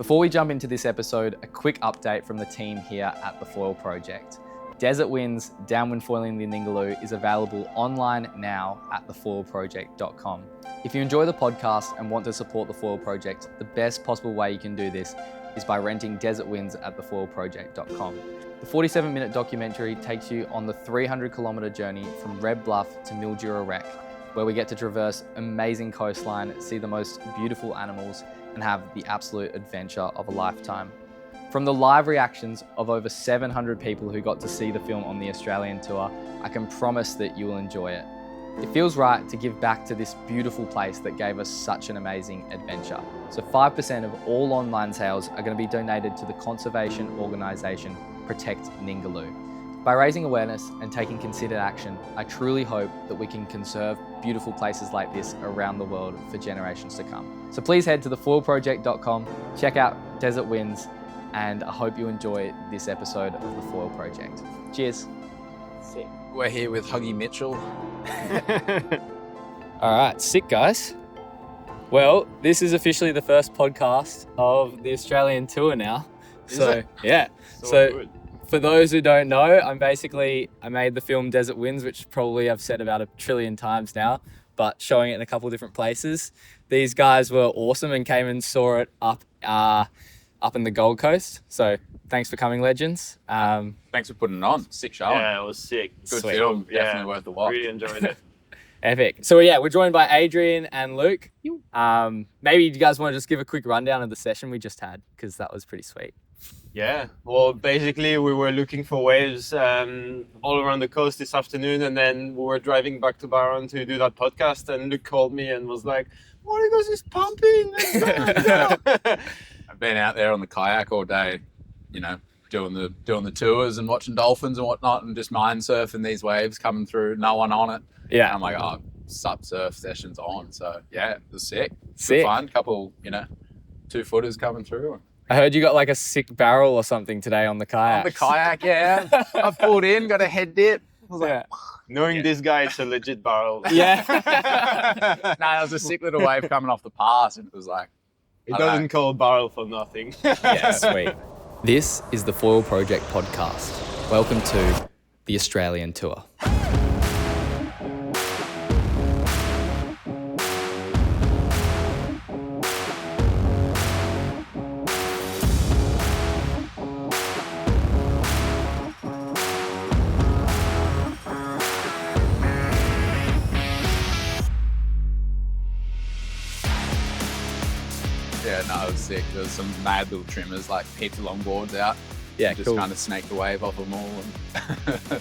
Before we jump into this episode, a quick update from the team here at the Foil Project. Desert Winds Downwind Foiling the Ningaloo is available online now at thefoilproject.com. If you enjoy the podcast and want to support the Foil Project, the best possible way you can do this is by renting Desert Winds at thefoilproject.com. The 47-minute documentary takes you on the 300-kilometre journey from Red Bluff to Mildura Wreck, where we get to traverse amazing coastline, see the most beautiful animals, and have the absolute adventure of a lifetime. From the live reactions of over 700 people who got to see the film on the Australian tour, I can promise that you will enjoy it. It feels right to give back to this beautiful place that gave us such an amazing adventure. So 5% of all online sales are going to be donated to the conservation organisation Protect Ningaloo. By raising awareness and taking considered action, I truly hope that we can conserve beautiful places like this around the world for generations to come. So please head to thefoilproject.com, check out Desert Winds, and I hope you enjoy this episode of the Foil Project. Cheers. Sick. We're here with Huggy Mitchell. All right, sick guys. Well, this is officially the first podcast of the Australian tour now. Yeah. So Good. for those who don't know, I made the film Desert Winds, which probably I've said about 1 trillion times now, but showing it in a couple of different places. These guys were awesome and came and saw it up in the Gold Coast. So thanks for coming, legends. Thanks for putting it on. Sick show. Yeah, it was sick. Good Sweet. film. Definitely worth the watch. Really enjoyed it. Epic. So yeah, we're joined by Adrien and Luke. Maybe you guys want to just give a quick rundown of the session we just had, because that was pretty sweet. Yeah, well, basically we were looking for waves all around the coast this afternoon, and then we were driving back to Byron to do that podcast, and Luke called me and was like, "What goes is pumping? Let's go, let's go." I've been out there on the kayak all day, you know, doing the tours and watching dolphins and whatnot, and just mind surfing these waves coming through, no one on it. Yeah. And I'm like, oh, sup surf session's on. So yeah, it was sick. Sick. Good fun. Couple, 2-footers coming through. I heard you got like a sick barrel or something today on the kayak. On the kayak, yeah. I pulled in, got a head dip. I was like, Knowing this guy, it's a legit barrel. Yeah. nah, it was a sick little wave coming off the pass, and it was like, It I don't doesn't call barrel for nothing. Yeah, sweet. This is the Foil Project podcast. Welcome to the Australian tour. Yeah, no, it was sick. There was some mad little trimmers, like heaps of longboards out. Yeah, Just cool. kind of snaked the wave off them all. And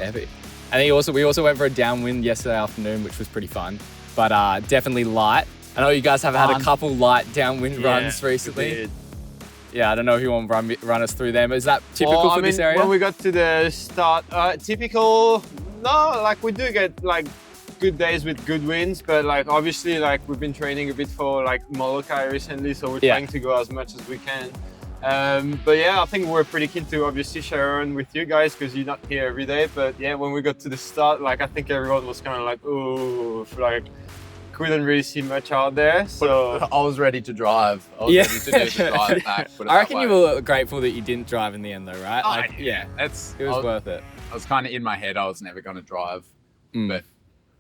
Epic. I think we also went for a downwind yesterday afternoon, which was pretty fun, but definitely light. I know you guys have had a Fun. couple light downwind runs we recently. did. Yeah, I don't know if you want to run us through them. Is that typical for this area? When we got to the start, typical, no, like we do get like good days with good winds, but like obviously like we've been training a bit for like Molokai recently, so we're trying to go as much as we can. But yeah, I think we're pretty keen to obviously share on with you guys because you're not here every day. But yeah, when we got to the start, like I think everyone was kind of like, ooh, like couldn't really see much out there. So I was ready to drive. I was ready to do the drive back. put it I that reckon way. you were grateful that you didn't drive in the end though, right? Oh, Yeah, it was worth it. I was kind of in my head. I was never going to drive,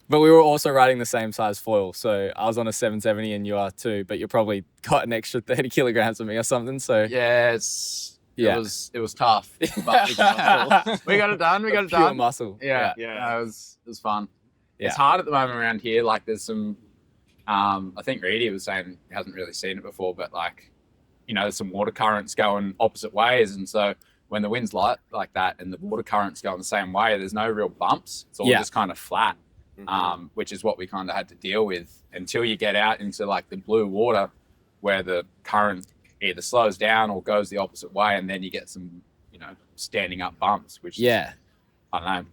But we were also riding the same size foil. So I was on a 770 and you are too, but you probably got an extra 30 kilograms of me or something. So yeah, it was tough. But we got it done. We got it pure done. muscle. Yeah, Yeah. no, it was fun. Yeah. It's hard at the moment around here. Like there's some, I think Reedy was saying he hasn't really seen it before, but like, there's some water currents going opposite ways. And so when the wind's light like that and the water currents going the same way, there's no real bumps. It's all just kind of flat, which is what we kind of had to deal with until you get out into like the blue water where the current either slows down or goes the opposite way. And then you get some, standing up bumps, which I don't know,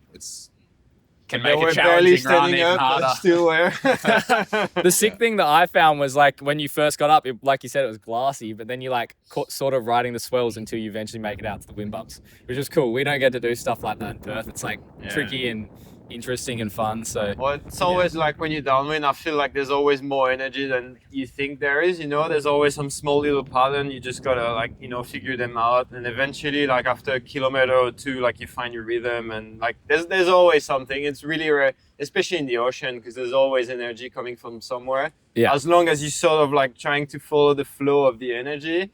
can make we're a barely challenging run standing even up, harder. but still there. The sick thing that I found was like when you first got up, like you said, it was glassy, but then you like sort of riding the swells until you eventually make it out to the wind bumps, which is cool. We don't get to do stuff like that in Perth. It's like tricky and interesting and fun. So Well, it's always like when you're downwind, I feel like there's always more energy than you think there is. There's always some small little pattern. You just gotta figure them out, and eventually, like after a kilometer or two, like you find your rhythm, and like there's always something. It's really rare, especially in the ocean, because there's always energy coming from somewhere. Yeah. As long as you sort of like trying to follow the flow of the energy,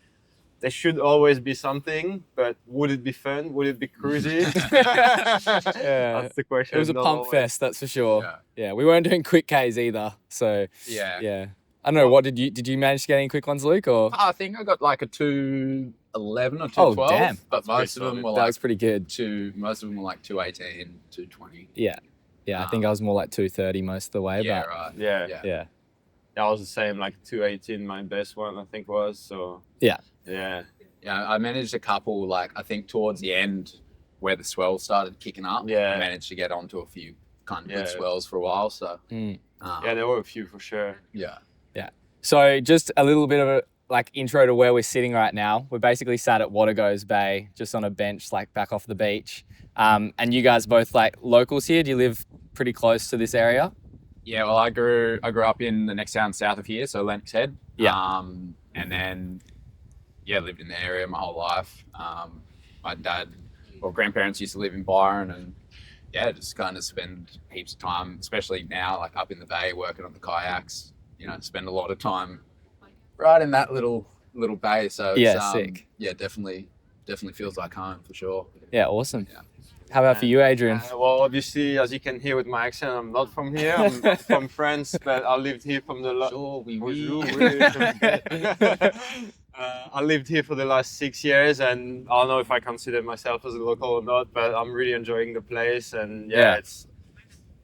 there should always be something, but would it be fun? Would it be cruisy? That's the question. it was a Not pump always. fest, that's for sure. Yeah. Yeah, we weren't doing quick Ks either. So Yeah. I don't know. What did you manage to get any quick ones, Luke? Or I think I got like a 2:11 or 2:12. Oh, damn. But That's most of pretty them solid. were that like was pretty good. most of them were like 2:18, 2:20. Yeah, I think I was more like 2:30 most of the way. Yeah, but right. Yeah. yeah, I was the same, like 2:18, my best one, I think was. So Yeah. Yeah. Yeah, I managed a couple, like, I think towards the end where the swells started kicking up. Yeah. I managed to get onto a few kind of Yeah. good swells for a while. So, Yeah, there were a few for sure. yeah. So just a little bit of a like intro to where we're sitting right now. We're basically sat at Watergoes Bay, just on a bench, like back off the beach. And you guys both like locals here. Do you live pretty close to this area? Yeah, well, I grew up in the next town south of here, so Lennox Head. Yeah. And then, lived in the area my whole life. My dad or grandparents used to live in Byron, and just kind of spend heaps of time, especially now, like up in the bay, working on the kayaks. Spend a lot of time right in that little bay. So it's, sick. Yeah, definitely feels like home for sure. Yeah, awesome. Yeah. How about for you, Adrian? Well, obviously, as you can hear with my accent, I'm not from here. I'm from France, but I lived here from the I lived here for the last 6 years, and I don't know if I consider myself as a local or not, but I'm really enjoying the place, and it's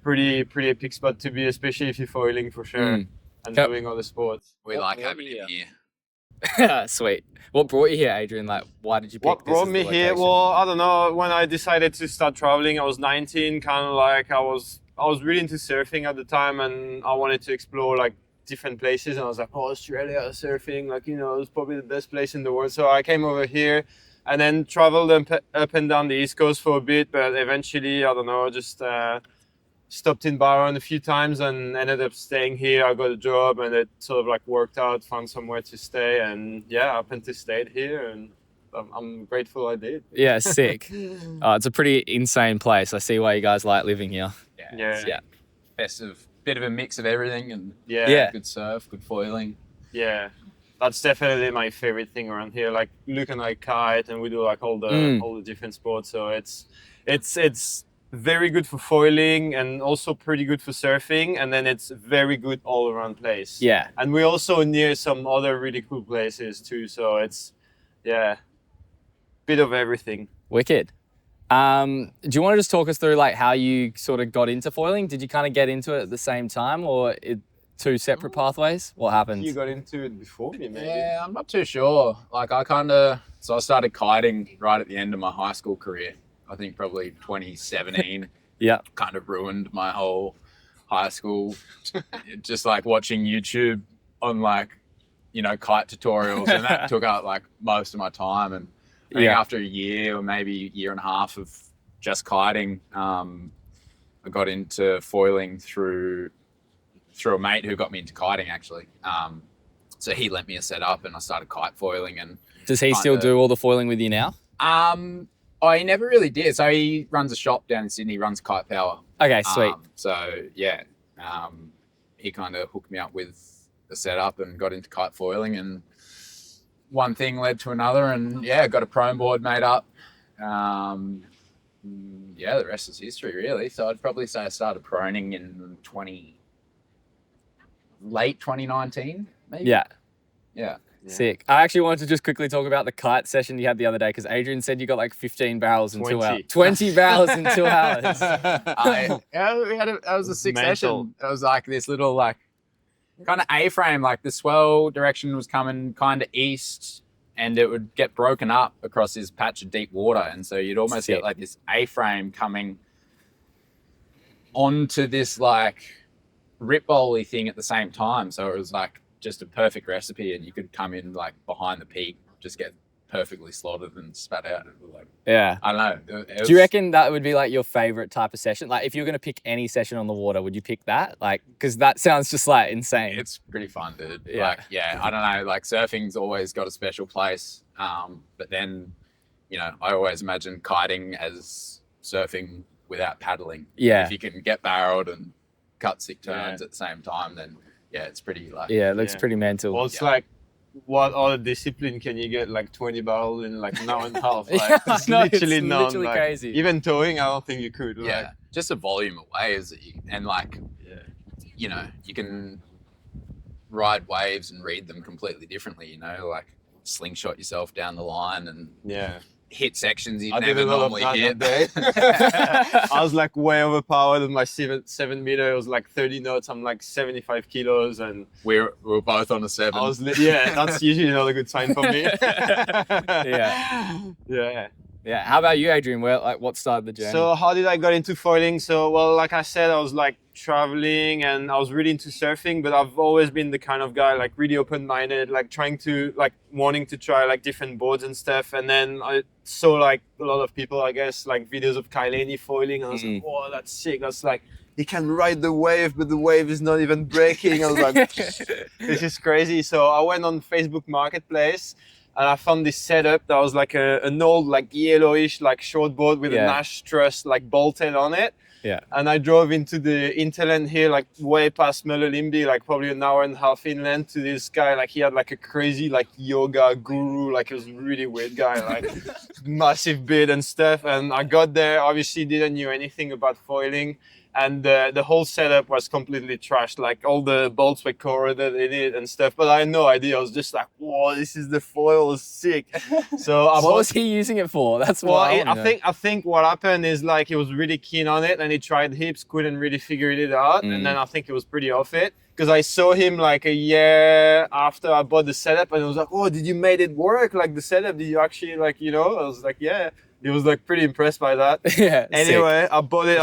pretty epic spot to be, especially if you're foiling for sure and Yep. doing other sports. We like having him here. Sweet. What brought you here, Adrian? Like, why did you pick What this brought as me the here? location? Well, I don't know. When I decided to start traveling, I was 19. Kind of like I was really into surfing at the time, and I wanted to explore like different places. And I was like, oh, Australia surfing, like it's probably the best place in the world. So I came over here, and then traveled up and down the East Coast for a bit. But eventually, I don't know, just stopped in Byron a few times and ended up staying here. I got a job, and it sort of like worked out, found somewhere to stay, and I happened to stay here, and I'm grateful I did. Yeah, sick. It's a pretty insane place. I see why you guys like living here. Yeah. Festive, bit of a mix of everything, and Yeah. good surf, good foiling. Yeah, that's definitely my favorite thing around here. Like Luke and I kite, and we do like all the different sports. So it's very good for foiling, and also pretty good for surfing. And then it's very good all around place. Yeah. And we're also near some other really cool places too. So it's bit of everything. Wicked. Do you want to just talk us through like how you sort of got into foiling? Did you kind of get into it at the same time, or two separate pathways? What happened? You got into it before me, maybe. Yeah, I'm not too sure. Like I started kiting right at the end of my high school career. I think probably 2017. Yeah. Kind of ruined my whole high school. Just like watching YouTube on like, kite tutorials, and that took up like most of my time. And I think after a year or maybe a year and a half of just kiting, I got into foiling through a mate who got me into kiting actually. So he lent me a setup, and I started kite foiling. And Does he still do all the foiling with you now? He never really did. So he runs a shop down in Sydney, runs Kite Power. Okay, sweet. He kind of hooked me up with the setup and got into kite foiling, and one thing led to another, and got a prone board made up. The rest is history really. So I'd probably say I started proning in late 2019, maybe. Yeah. Sick. I actually wanted to just quickly talk about the kite session you had the other day, because Adrian said you got like 15 barrels in 2 hours. 20 barrels in 2 hours. That was a sick Mental. session. It was like this little like kind of A-frame, like the swell direction was coming kind of east, and it would get broken up across this patch of deep water, and so you'd almost Sick. get like this A-frame coming onto this like rip bowly thing at the same time. So it was like just a perfect recipe, and you could come in like behind the peak, just get perfectly slotted and spat out. Like, Yeah. I don't know. Do you reckon that would be like your favorite type of session? Like, if you were going to pick any session on the water, would you pick that? Like, because that sounds just like insane. It's pretty fun, dude. Yeah. Like, yeah, I don't know. Like, surfing's always got a special place. But then, you know, I always imagine kiting as surfing without paddling. Yeah. If you can get barreled and cut sick turns at the same time, then yeah, it's pretty like. Yeah, it looks pretty mental. Well, it's like, what other discipline can you get like 20 barrels in like an hour and a half? Like, it's literally none. Literally like, crazy. Even towing, I don't think you could. Like, Yeah, just a volume of waves that you and like, you know, you can ride waves and read them completely differently. You know, like slingshot yourself down the line and hit sections you never normally hit. I was like way overpowered on my 7 meter. It was like 30 knots. I'm like 75 kilos, and we were both on a 7. I was that's usually not a good sign for me. Yeah. How about you, Adrien? What started the journey? So how did I got into foiling? So, well, like I said, I was like traveling and I was really into surfing, but I've always been the kind of guy like really open-minded, like wanting to try like different boards and stuff. And then I saw like a lot of people, I guess, like videos of Kailani foiling. And I was like, oh, that's sick. That's like, he can ride the wave, but the wave is not even breaking. I was like, this is crazy. So I went on Facebook Marketplace. And I found this setup that was like an old, like yellowish, like short board with a Nash truss, like bolted on it. Yeah. And I drove into the hinterland here, like way past Mullumbimby, like probably an hour and a half inland to this guy. Like he had like a crazy, like yoga guru, like he was a really weird guy, like massive beard and stuff. And I got there, obviously didn't know anything about foiling. And the whole setup was completely trashed. Like all the bolts were corroded in it and stuff. But I had no idea. I was just like, whoa, this is the foil, it's sick. So what was he using it for? That's why. I think what happened is like he was really keen on it and he tried hips, couldn't really figure it out. And then I think he was pretty off it. Because I saw him like a year after I bought the setup and I was like, oh, did you made it work? Like the setup, did you actually like, you know? I was like, yeah. He was like pretty impressed by that. Yeah. Anyway, sick. I bought it.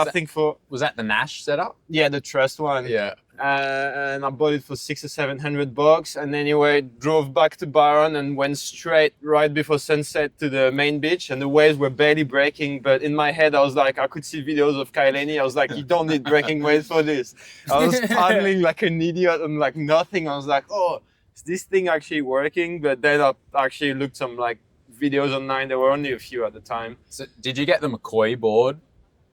Was that the Nash setup? Yeah, the trust one. Yeah. And I bought it for $600 or $700. And anyway, drove back to Byron and went straight right before sunset to the main beach. And the waves were barely breaking. But in my head, I was like, I could see videos of Kailani. I was like, you don't need breaking waves for this. I was paddling like an idiot and like nothing. I was like, oh, is this thing actually working? But then I actually looked some like videos online. There were only a few at the time. So did you get the McCoy board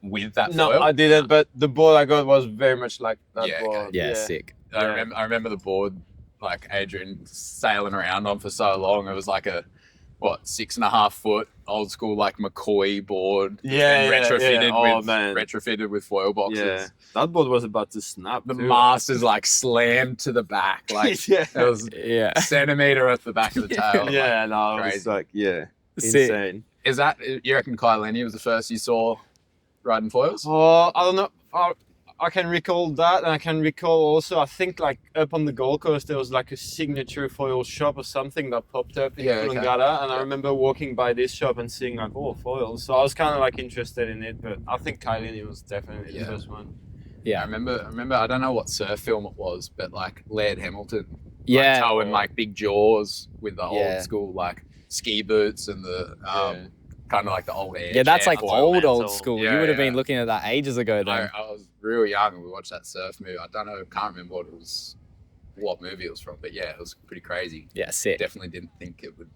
with that No, foil? I didn't, but the board I got was very much like that board. Okay. Yeah, sick. I remember the board like Adrien sailing around on for so long. It was like a 6.5 foot old school like McCoy board. Retrofitted with foil boxes. Yeah, that board was about to snap. The mast is like slammed to the back, like it was a centimeter at the back of the tail. Yeah, no, it was like insane. Is that you reckon Kailani was the first you saw riding foils? Oh, I don't know. I can recall that, and I can recall also, I think like up on the Gold Coast, there was like a signature foil shop or something that popped up in Coolangatta, and I remember walking by this shop and seeing like, oh, foils. So I was kind of like interested in it, but I think Kailani was definitely the first one. Yeah, I remember. I don't know what surf film it was, but like Laird Hamilton, Yeah. towing like big jaws with the old school like ski boots and the kind of like the old air. Yeah, that's like foil. old school. Yeah, you would have been looking at that ages ago then. I was real young and we watched that surf movie. I can't remember what movie it was from, but yeah, it was pretty crazy. Yeah, sick. Definitely didn't think it would,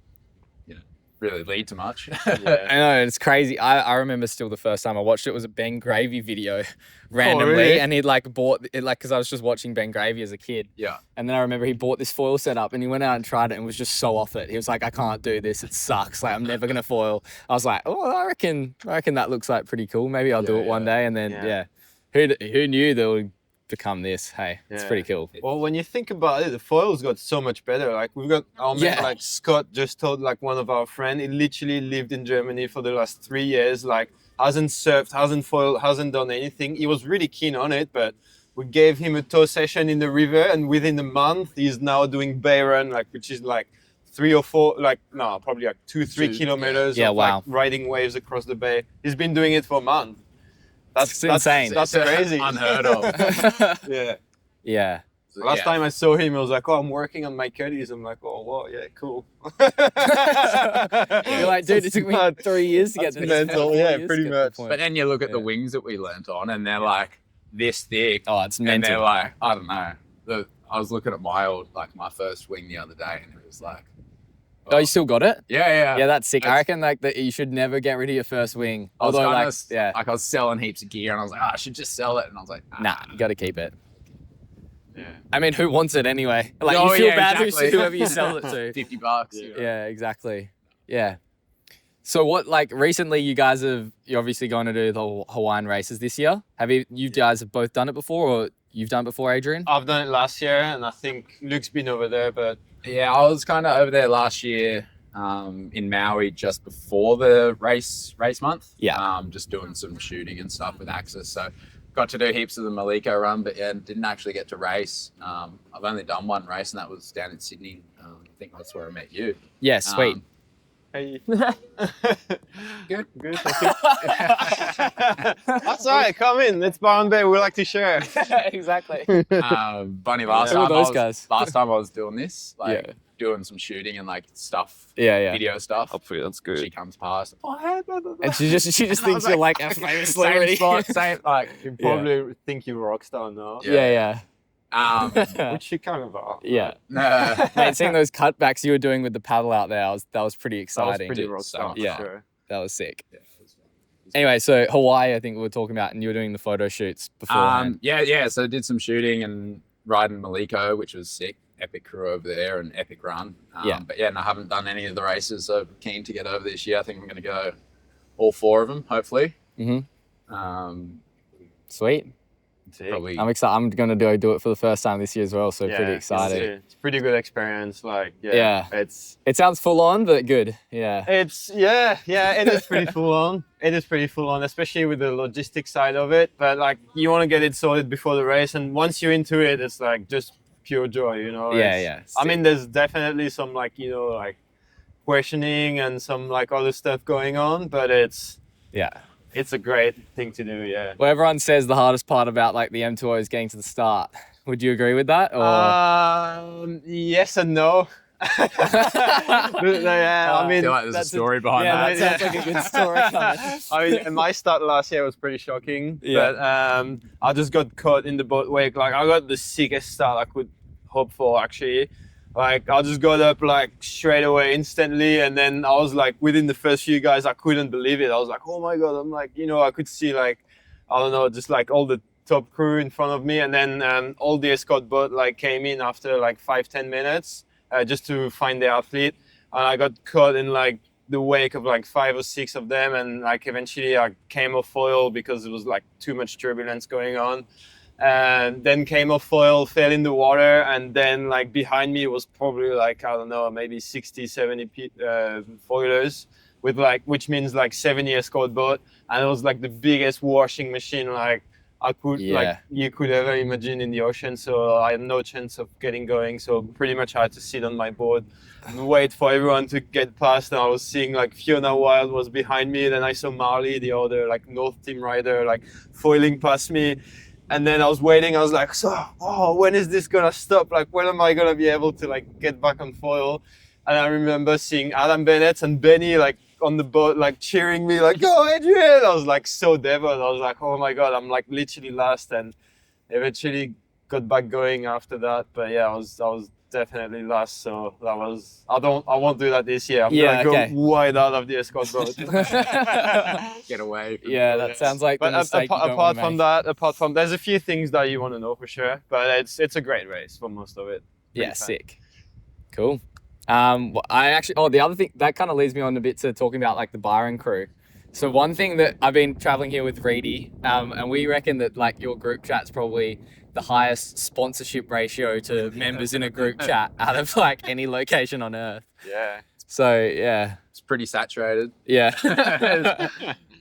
really lead to much. I know, it's crazy. I remember still the first time I watched it was a Ben Gravy video randomly. Really? And he'd like bought it, like, because I was just watching Ben Gravy as a kid. Yeah. And then I remember he bought this foil setup and he went out and tried it and was just so off it. He was like, I can't do this. It sucks. Like, I'm never going to foil. I was like, oh, I reckon that looks like pretty cool. Maybe I'll do it one day. And then, who knew that would become this? Hey, it's pretty cool. Well, when you think about it, the foils got so much better. Like we've got our mate, like Scott just told like one of our friends, he literally lived in Germany for the last 3 years, like hasn't surfed, hasn't foiled, hasn't done anything. He was really keen on it, but we gave him a tow session in the river and within a month he's now doing bay run, like which is like 3 or 4, like no, probably like 2-3 kilometers of like riding waves across the bay. He's been doing it for a month. That's insane. That's crazy. Unheard of. Yeah. Yeah. Last time I saw him, I was like, "Oh, I'm working on my cutties." I'm like, "Oh, wow, yeah, cool." You're like, dude, it took me 3 years to get to this. mental, yeah, pretty much. But then you look at the wings that we learnt on, and they're like this thick. Oh, it's and mental. they're like, I don't know. I was looking at my first wing the other day, and it was like, Oh, you still got it? yeah. Yeah, that's sick. I reckon like that you should never get rid of your first wing. Although I was selling heaps of gear, and I was like, I should just sell it, and I was like, nah, you got to keep it. Yeah. I mean, who wants it anyway? Like, Oh, you feel yeah, bad exactly. whoever you sell it to. $50. Yeah, exactly. Yeah. So what, like, recently you're obviously going to do the Hawaiian races this year. Have you guys have both done it before, or you've done it before, Adrien? I've done it last year, and I think Luke's been over there, but Yeah, I was kind of over there last year in Maui just before the race month. Yeah. Just doing some shooting and stuff with Axis. So got to do heaps of the Maliko run, but yeah, didn't actually get to race. I've only done one race, and that was down in Sydney. I think that's where I met you. Yeah, sweet. hey. Good. That's all right, come in. It's Byron Bay, we like to share. Exactly. Bunny, last Who are time those guys? last time I was doing this, like Yeah. doing some shooting and like stuff, Yeah. video stuff. Hopefully that's good. She comes past. Oh, hey, blah, blah, blah. And she just And I thinks was you're like a famous celebrity. same, like, You probably think you're a rock star now. Yeah. Which you kind of are. Yeah. no. Mate, seeing those cutbacks you were doing with the paddle out there, that was pretty That was exciting. pretty Dude, rock so star, much for fun. sure. That was sick. Yeah, it was fun. Anyway, so Hawaii, I think we were talking about, and you were doing the photo shoots beforehand. Yeah. So I did some shooting and riding Maliko, which was sick. Epic crew over there and epic run. Yeah. But yeah, and I haven't done any of the races, so keen to get over this year. I think I'm going to go all 4 of them, hopefully. Mm-hmm. Sweet. Probably. I'm excited. I'm going to do it for the first time this year as well, so pretty excited. It's a pretty good experience. Like, Yeah. It sounds full on, but good. Yeah. it is pretty full on. It is pretty full on, especially with the logistic side of it. But like, you want to get it sorted before the race, and once you're into it, it's like just pure joy, you know. Yeah. I mean, there's definitely some like, you know, like questioning and some like other stuff going on, but it's a great thing to do. Yeah. Well, everyone says the hardest part about like the M2O is getting to the start. Would you agree with that? Or? Yes and no. Yeah, I I mean, feel like there's a that's story behind yeah, that. that sounds like a good story. I mean, my start last year was pretty shocking. Yeah. But I just got caught in the boat wake. Like, I got the sickest start I could hope for, actually. Like, I just got up like straight away instantly, and then I was like, within the first few guys, I couldn't believe it. I was like, oh my god! I'm like, you know, I could see like, I don't know, just like all the top crew in front of me, and then all the escort boat like came in after like 5-10 minutes just to find the athlete, and I got caught in like the wake of like 5 or 6 of them, and like eventually I came off foil because it was like too much turbulence going on. And then came off foil, fell in the water, and then like behind me was probably like, I don't know, maybe 60-70 foilers with like, which means like 70 escort boat, and it was like the biggest washing machine like I could like you could ever imagine in the ocean. So I had no chance of getting going, so pretty much I had to sit on my board and wait for everyone to get past. And I was seeing like Fiona Wild was behind me, then I saw Marley, the other like North Team rider, like foiling past me. And then I was waiting, I was like, when is this gonna stop? Like, when am I gonna be able to like get back on foil? And I remember seeing Adam Bennett and Benny like on the boat, like cheering me, like, go Adrien! I was like so devout. I was like, oh my God, I'm like literally last, and eventually got back going after that. But yeah, I was definitely last. So that was, I won't do that this year. I'm gonna go wide out of the escort boat. Get away. Yeah, that sounds like the mistake you don't apart wanna from that, there's a few things that you want to know for sure, but it's a great race for most of it. Yeah, Pretty fun. sick. Cool. The other thing that kind of leads me on a bit to talking about like the Byron crew. So one thing that I've been traveling here with Reedy, and we reckon that like your group chat's probably the highest sponsorship ratio to members in a group chat out of like any location on earth. Yeah. So yeah. It's pretty saturated. Yeah.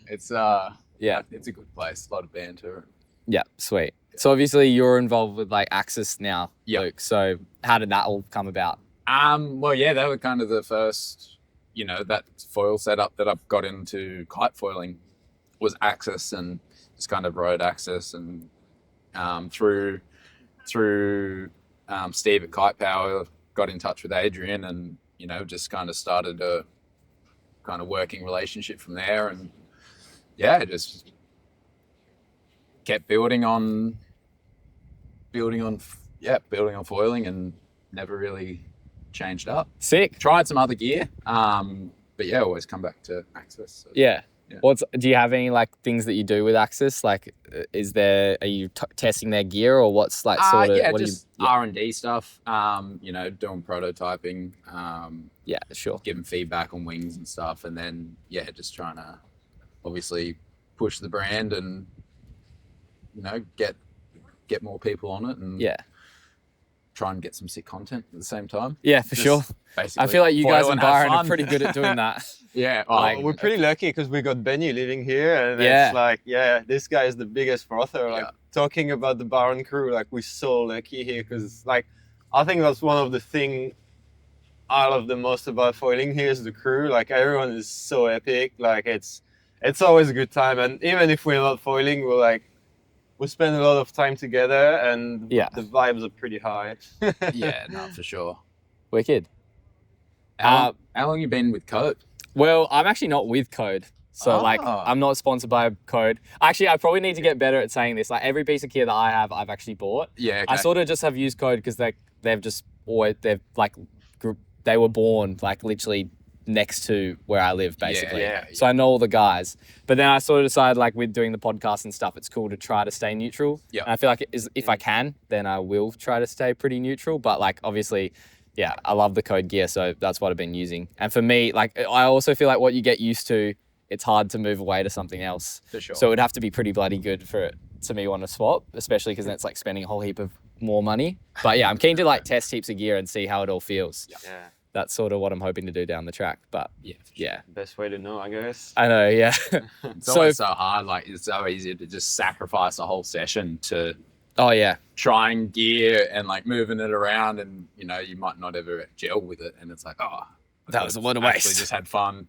It's it's a good place. A lot of banter. Yeah, sweet. So obviously you're involved with like Axis now, Yep. Luke. So how did that all come about? Well, yeah, they were kind of the first, you know, that foil setup that I've got into kite foiling was Axis, and just kind of rode Axis, and through Steve at Kite Power got in touch with Adrien, and just kind of started a kind of working relationship from there, and just kept building on foiling, and never really changed up. Sick. Tried some other gear, but always come back to Axis. So. Yeah. Do you have any like things that you do with Axis? Like, are you testing their gear, or what's like sort of? Just R&D stuff. Doing prototyping. Sure. Giving feedback on wings and stuff, and then just trying to obviously push the brand and get more people on it, and try and get some sick content at the same time. Yeah, for sure. I feel like you guys and Byron are pretty good at doing that. We're pretty lucky because we got Benny living here, and it's like, this guy is the biggest frother. Like talking about the Byron crew, like we're so lucky here because like I think that's one of the thing I love the most about foiling here is the crew. Like everyone is so epic. Like it's always a good time, and even if we're not foiling, we spend a lot of time together, and the vibes are pretty high. For sure. Wicked. How long you been with Code? Well, I'm actually not with Code. So I'm not sponsored by Code. Actually, I probably need to get better at saying this. Like every piece of gear that I have, I've actually bought. Yeah. Okay. I sort of just have used Code because they were born like literally next to where I live, basically. So I know all the guys. But then I sort of decided, like with doing the podcast and stuff, it's cool to try to stay neutral. Yeah. And I feel like if I can, then I will try to stay pretty neutral. But like obviously, I love the Code gear, so that's what I've been using. And for me, like I also feel like what you get used to, it's hard to move away to something else. For sure. So it would have to be pretty bloody good for it to me want to swap, especially because then it's like spending a whole heap of more money. But I'm keen to like test heaps of gear and see how it all feels. Yeah. That's sort of what I'm hoping to do down the track. But best way to know, I guess. I know, yeah. It's always so hard. Like it's so easy to just sacrifice a whole session to trying gear and like moving it around, and you might not ever gel with it, and it's like, that was a lot of waste. Just had fun,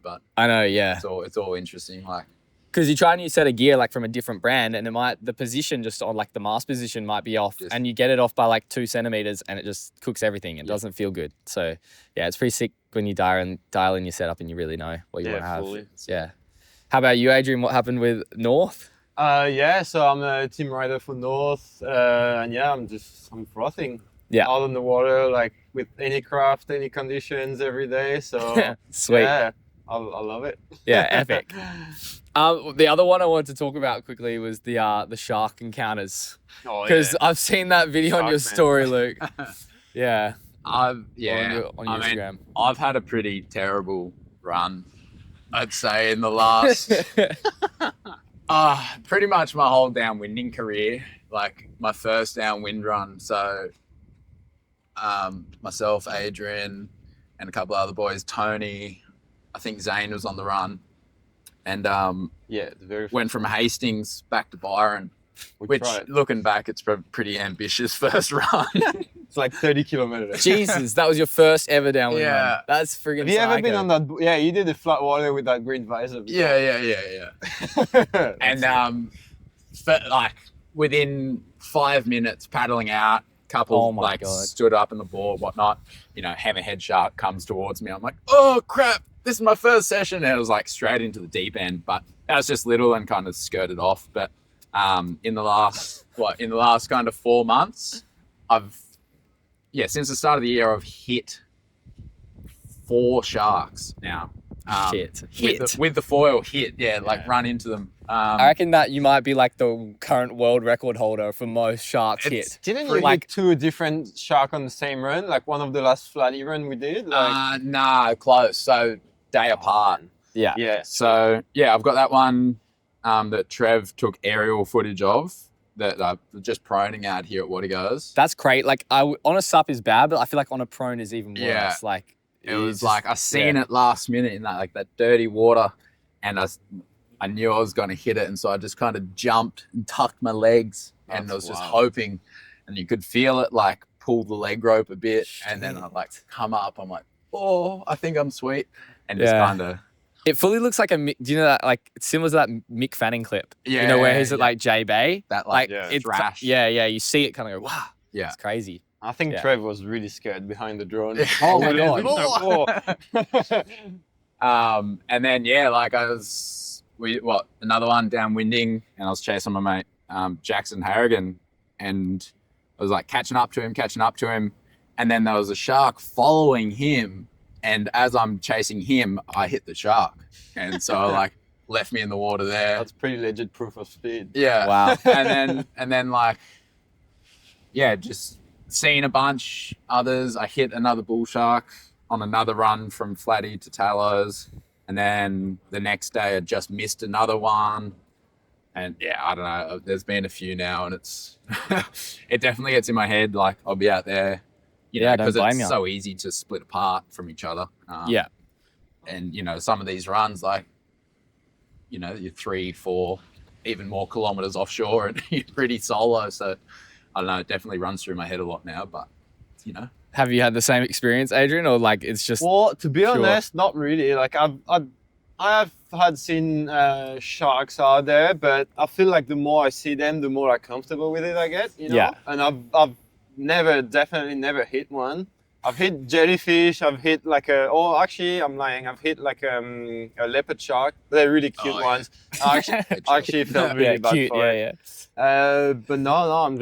but I know, yeah. It's all interesting, like. Because you try a new set of gear like from a different brand, and the position just on like the mast position might be off, and you get it off by like 2 centimeters, and it just cooks everything. It doesn't feel good. So it's pretty sick when you dial in your setup and you really know what you want to have. Fully. Yeah. How about you, Adrien? What happened with North? So I'm a team rider for North, and I'm frothing. Yeah. Out on the water, like with any craft, any conditions, every day. So sweet. Yeah, I love it. Yeah, epic. The other one I wanted to talk about quickly was the shark encounters. Because I've seen that video on your story, Luke. Yeah. On Instagram. I've had a pretty terrible run, I'd say, in the last pretty much my whole downwinding career. Like my first downwind run. So myself, Adrien, and a couple of other boys, Tony, I think Zane was on the run. And went from Hastings back to Byron, which looking back, it's a pretty ambitious first run. It's like 30 kilometers. Jesus, that was your first ever downwind run. That's friggin' Have you ever been on that? Yeah, you did the flat water with that green visor. Yeah. And like within 5 minutes paddling out, couple stood up in the board, whatnot. Hammerhead shark comes towards me. I'm like, oh crap. This is my first session, and it was like straight into the deep end, but I was just little and kind of skirted off. But in the last kind of 4 months, since the start of the year, I've hit 4 sharks now. With the foil hit, run into them. I reckon that you might be like the current world record holder for most sharks hit. Didn't you hit 2 different sharks on the same run? Like one of the last flatty run we did? Nah, close. So day apart. Yeah. So I've got that one that Trev took aerial footage of that just proning out here at Watergoes. That's great. Like on a sup is bad, but I feel like on a prone is even worse. Yeah. Like it was like I seen it last minute in that dirty water, and I knew I was going to hit it, and so I just kind of jumped and tucked my legs, and I was just hoping, and you could feel it like pull the leg rope a bit, and then I like come up. I'm like, oh, I think I'm sweet, and just kind of. It fully looks like do you know that like it's similar to that Mick Fanning clip? Yeah. Where he's at like J Bay. That it's thrash. Yeah. You see it kind of go, wow. Yeah. It's crazy. I think Yeah. Trev was really scared behind the drone. Oh my God. And then like another one downwinding, and I was chasing my mate Jackson Harrigan, and I was like catching up to him, and then there was a shark following him, and as I'm chasing him, I hit the shark, and so like left me in the water there. That's pretty legit proof of speed. Yeah. Wow. and then like, yeah, just seeing a bunch others. I hit another bull shark on another run from Flatty to Tallows. And then the next day I just missed another one. And yeah, I don't know. There's been a few now, and it's, it definitely gets in my head. Like I'll be out there, Yeah, don't because blame it's you. so easy to split apart from each other. Yeah. And some of these runs, like, you're 3, 4, even more kilometers offshore, and you're pretty solo. So I don't know, it definitely runs through my head a lot now, but Have you had the same experience, Adrian, or like it's just? Well, to be Sure. honest, not really. Like I have seen sharks out there, but I feel like the more I see them, the more I'm comfortable with it I get. Yeah. And I've definitely never hit one. I've hit jellyfish. I've hit like actually I'm lying. I've hit like a leopard shark. They're really cute Oh, yeah. ones. I actually felt really bad cute. for Yeah, it. yeah. But no, I'm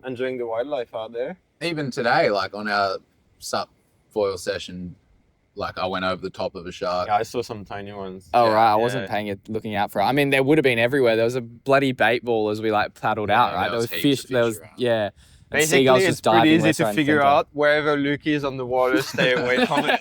enjoying the wildlife out there. even today, like on our sup foil session, like I went over the top of a shark. Yeah, I saw some tiny ones. Oh Yeah, right, I wasn't looking out for it. I mean, there would have been everywhere. There was a bloody bait ball as we like paddled out, right? there There was was fish. heaps of There was fish around. yeah. And Basically, seagulls it's just diving pretty easy left, to right, and figure centre. out wherever Luke is on the water, stay away from it.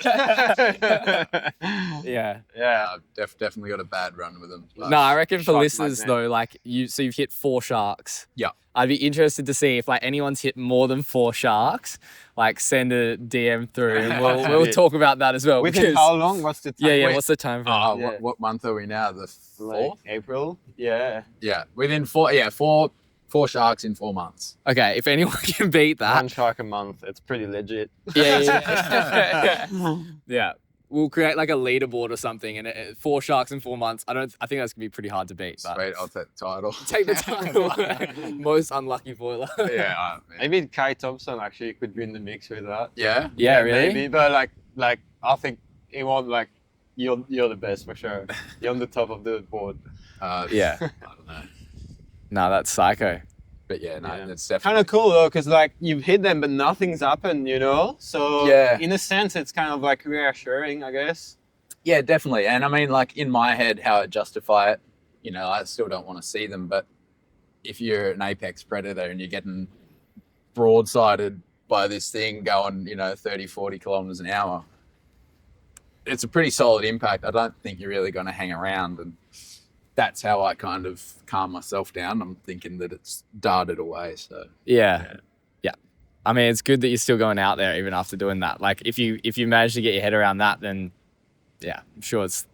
Yeah. Yeah. I've definitely got a bad run with them. but- No, I reckon for Shark listeners magnet. though, like so you've hit 4 sharks. Yeah. I'd be interested to see if like anyone's hit more than 4 sharks. Like send a DM through, and we'll talk about that as well. Within because- how long? What's the time? Yeah. Wait. What's the time frame? Oh, Yeah. what month are we now? The Like 4th? April? Yeah. Yeah, within 4 sharks in 4 months. Okay, if anyone can beat that, One shark a month. It's pretty legit. yeah. Yeah. We'll create like a leaderboard or something, and 4 sharks in 4 months. I think that's gonna be pretty hard to beat. But Sweet, I'll take the title. take the title. Most unlucky foiler. Yeah, Maybe Kai Thompson actually could be in the mix with that. yeah. Yeah, really. Maybe, but like I think he won't like you're the best for sure. You're on the top of the board. Yeah. I don't know, No, that's psycho. but yeah, no, Yeah. it's Kind definitely of cool though, because like you've hit them, but nothing's happened, you know. So Yeah. in a sense, it's kind of like reassuring, I guess. Yeah, definitely. And I mean, like in my head, how I justify it, I still don't want to see them. But if you're an apex predator and you're getting broadsided by this thing going, 30, 40 kilometers an hour, it's a pretty solid impact. I don't think you're really going to hang around. And that's how I kind of calm myself down. I'm thinking that it's darted away. So Yeah. I mean, it's good that you're still going out there even after doing that. Like, if you manage to get your head around that, then yeah, I'm sure it's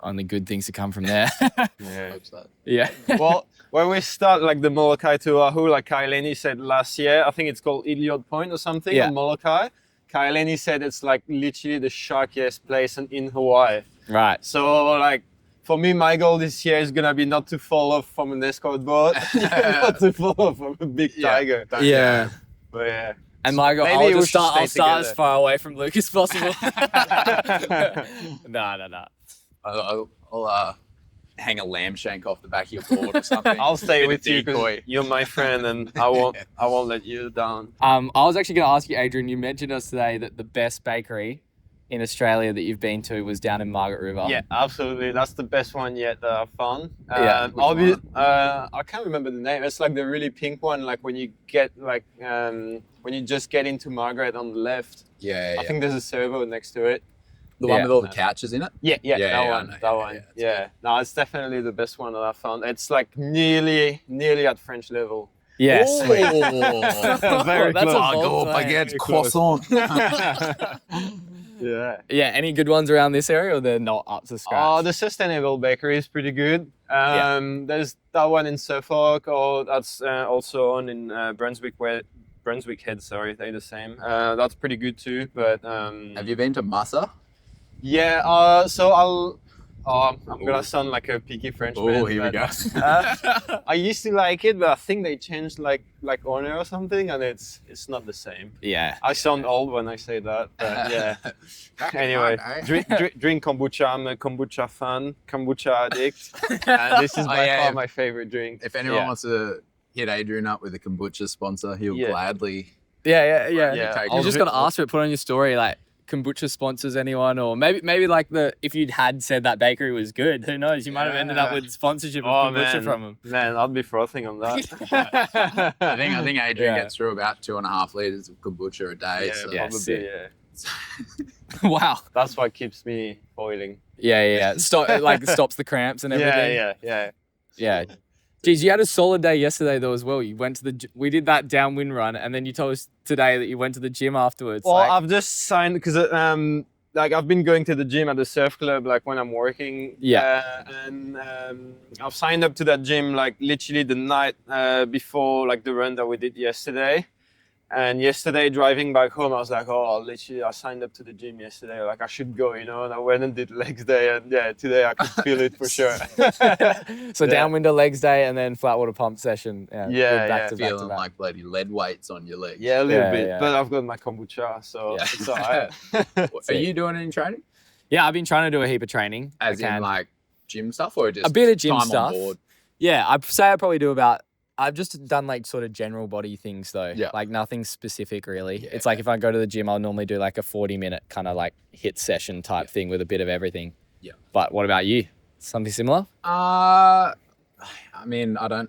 only good things to come from there. Yeah. hope so. Yeah. Well, when we start like the Molokai to Oahu, like Kaileni said last year, I think it's called Iliot Point or something Yeah. on Molokai. Kaileni said it's like literally the sharkiest place in Hawaii. Right. So like for me, my goal this year is gonna be not to fall off from an escort boat, not to fall off from a big tiger. Yeah. But yeah. And my goal, Maybe we I'll should start stay as together. far away from Luke as possible. No. I'll hang a lamb shank off the back of your board or something. I'll stay Bit of with you because decoy. you're my friend, and I won't let you down. I was actually going to ask you, Adrian, you mentioned us today that the best bakery in Australia that you've been to was down in Margaret River. Yeah, absolutely. That's the best one yet that I've found. Yeah, which I can't remember the name. It's like the really pink one, like when you get when you just get into Margaret on the left. Yeah, I think there's a servo next to it. the one Yeah. with all the couches in it. Yeah, Yeah, that I one. know. That one. Yeah. No, it's definitely the best one that I found. It's like nearly at French level. Yes. Very That's a close. bold claim. Very close. croissant. Yeah. Yeah. Any good ones around this area, or they're not up to scratch? Oh, the Sustainable Bakery is pretty good. There's that one in Suffolk, or that's also on in Brunswick Head. Sorry, they're the same. That's pretty good too. But Have you been to Massa? yeah. So I'm gonna sound like a picky Frenchman. Oh, here we go. I used to like it, but I think they changed like owner or something, and it's not the same. Yeah. I sound old when I say that, but yeah. Anyway, drink kombucha. I'm a kombucha fan, kombucha addict. And this is by far my favorite drink. If anyone wants to hit Adrien up with a kombucha sponsor, he'll gladly. Yeah. Take I was it. just gonna ask for it. Put on your story like kombucha sponsors anyone, or maybe like if you'd had said that bakery was good, who knows? You might have ended up with sponsorship of kombucha from them. Man, I'd be frothing on that. I think Adrien gets through about 2.5 liters of kombucha a day. Wow. That's what keeps me boiling. Yeah. Stops the cramps and everything. Yeah. Geez, you had a solid day yesterday though as well. You went to we did that downwind run, and then you told us today that you went to the gym afterwards. Well, I've just signed because I've been going to the gym at the surf club like when I'm working. And I've signed up to that gym like literally the night before like the run that we did yesterday. And yesterday driving back home, I was like, literally I signed up to the gym yesterday. Like I should go, and I went and did legs day, and today I could feel it for sure. So downwinder legs day, and then flat water pump session. Back to feeling like bloody lead weights on your legs. Yeah, a little bit, but I've got my kombucha, so it's all right. Are you doing any training? Yeah, I've been trying to do a heap of training. As in like gym stuff, or just a bit of gym time stuff? On board? Yeah, I'd say I probably do about. I've just done like sort of general body things though. Yeah. Like nothing specific really. Yeah. It's like if I go to the gym, I'll normally do like a 40-minute kind of like HIIT session type thing with a bit of everything. Yeah. But what about you? Something similar? I mean, I've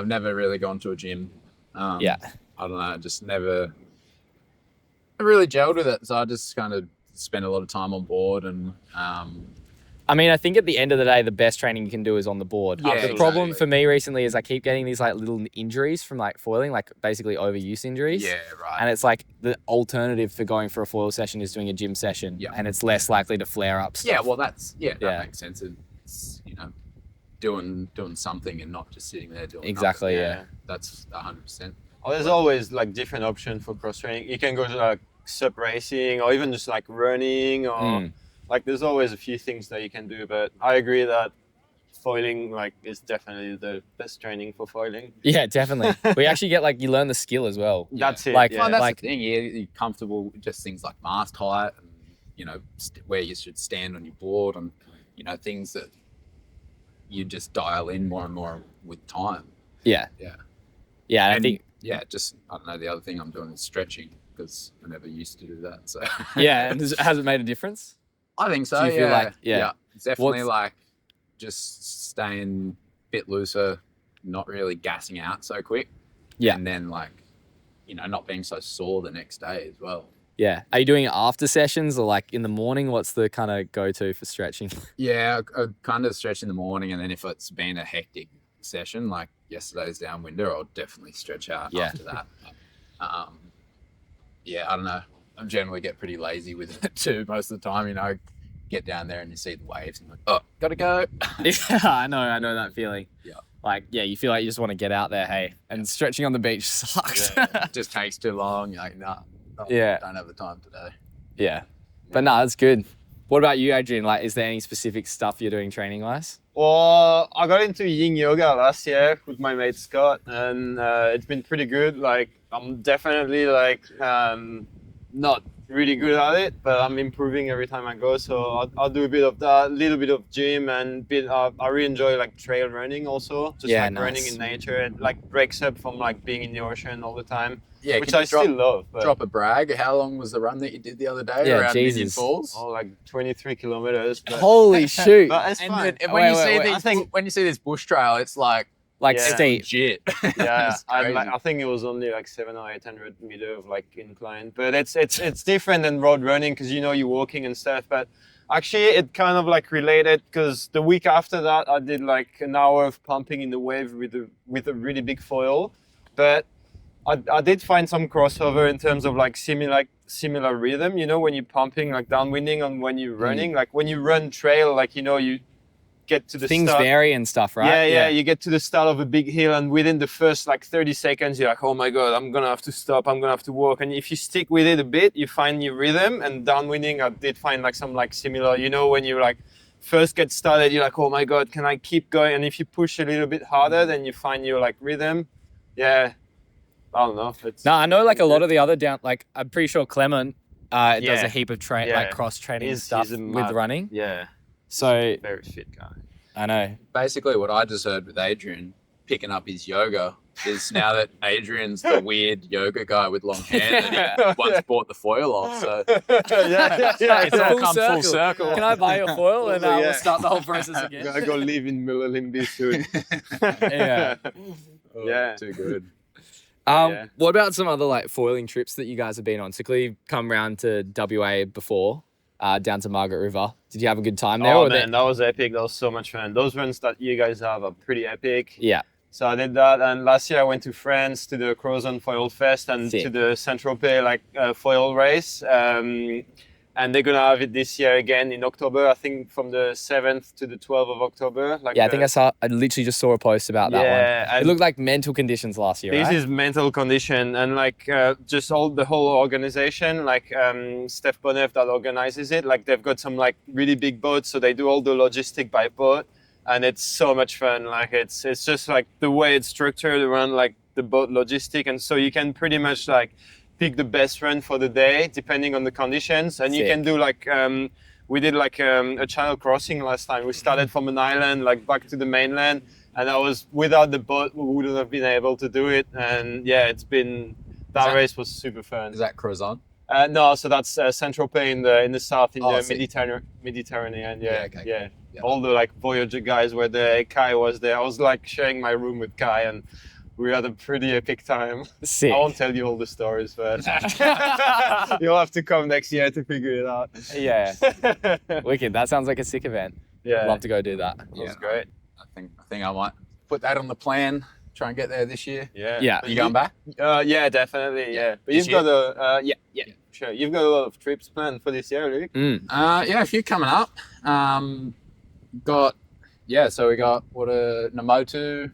never really gone to a gym. I don't know, just never really gelled with it. So I just kind of spend a lot of time on board and, I mean, I think at the end of the day, the best training you can do is on the board. Yeah, the problem for me recently is I keep getting these like little injuries from like foiling, like basically overuse injuries. Yeah, right. And it's like the alternative for going for a foil session is doing a gym session. Yeah. And it's less likely to flare up stuff. Yeah, well, that makes sense. It's, doing something and not just sitting there doing exactly, nothing. That's 100%. Oh, there's always like different options for cross training. You can go to like sup racing or even just like running or like there's always a few things that you can do. But I agree that foiling like is definitely the best training for foiling. Yeah, definitely. We actually get like you learn the skill as well. That's it. Like, that's the thing. You're comfortable with just things like mast height and where you should stand on your board and things that you just dial in more and more with time. Yeah. And I think I don't know. The other thing I'm doing is stretching because I never used to do that. So yeah, and has it made a difference? I think so. Do you feel like it's definitely like just staying a bit looser, not really gassing out so quick. Yeah, and then like not being so sore the next day as well. Yeah. Are you doing it after sessions or like in the morning? What's the kind of go-to for stretching? Yeah, I kind of stretch in the morning, and then if it's been a hectic session like yesterday's downwinder, I'll definitely stretch out after that. I don't know. I generally get pretty lazy with it too most of the time. Get down there and you see the waves and you're like, oh, gotta go. Yeah, I know that feeling. Yeah. Like, yeah, you feel like you just want to get out there, hey, and stretching on the beach sucks. Yeah, it just takes too long. You're like, nah. I don't have the time today. Yeah. But no, that's good. What about you, Adrien? Like, is there any specific stuff you're doing training-wise? Well, I got into yin yoga last year with my mate Scott, and it's been pretty good. Like, I'm definitely like not really good at it, but I'm improving every time I go. So I'll do a bit of that, a little bit of gym, and I really enjoy like trail running also. Just running in nature. It like breaks up from like being in the ocean all the time. Yeah, which I still love. But drop a brag. How long was the run that you did the other day around Indian Falls? Oh, like 23 kilometers. But holy shoot! But it's fun. When you see this bush trail, it's like steep. Shit. Yeah, I think it was only like 700 or 800 meters of like incline, but it's different than road running because you're walking and stuff. But actually, it kind of like related because the week after that, I did like an hour of pumping in the wave with a really big foil, but I did find some crossover in terms of like similar rhythm. When you're pumping like downwinding and when you're running, like when you run trail, like you get to the things start. Vary and stuff, right? Yeah, you get to the start of a big hill, and within the first like 30 seconds, you're like, oh my god, I'm gonna have to stop. I'm gonna have to walk. And if you stick with it a bit, you find your rhythm. And downwinding, I did find like some like similar. When you like first get started, you're like, oh my God, can I keep going? And if you push a little bit harder, then you find your like rhythm. Yeah. I don't know. No, I know like a lot of the other down, like I'm pretty sure Clement does a heap of like cross training stuff with running. Yeah. So very fit guy. I know. Basically, what I just heard with Adrian picking up his yoga is now that Adrian's the weird yoga guy with long hair that he once bought the foil off. So It's all come full circle. Can I buy your foil and we'll start the whole process again? I go live in Miller soon. Yeah. Yeah. Too good. What about some other like foiling trips that you guys have been on? So clearly you've come round to WA before, down to Margaret River. Did you have a good time there? Oh man, that was epic. That was so much fun. Those runs that you guys have are pretty epic. Yeah. So I did that, and last year I went to France to the Crozon Foil Fest and Sick. to the Saint-Tropez foil race. And they're gonna have it this year again in October. I think from the 7th to the 12th of October. I think I literally just saw a post about that one. It looked like mental conditions last year, This right? is mental condition, and like just the whole organization, like Steph Bonneff that organizes it, like they've got some like really big boats, so they do all the logistic by boat, and it's so much fun. Like it's just like the way it's structured around like the boat logistic, and so you can pretty much like pick the best run for the day depending on the conditions, and you can do like we did like a channel crossing last time. We started from an island like back to the mainland, and I was without the boat we wouldn't have been able to do it. And yeah, it's been that race was super fun. Is that Crozon? No, so that's Saint-Tropez in the south in the sick. Mediterranean. Okay. Yeah. All the like Voyager guys were there. Kai was there. I was like sharing my room with Kai, and we had a pretty epic time. Sick. I won't tell you all the stories, but you'll have to come next year to figure it out. Yeah. Wicked. That sounds like a sick event. Yeah. I'd love to go do that. That was great. I think I might put that on the plan. Try and get there this year. Yeah. You going back? Yeah, definitely. Yeah. But This you've got sure. You've got a lot of trips planned for this year, Luke. Yeah, a few coming up. So we got Namotu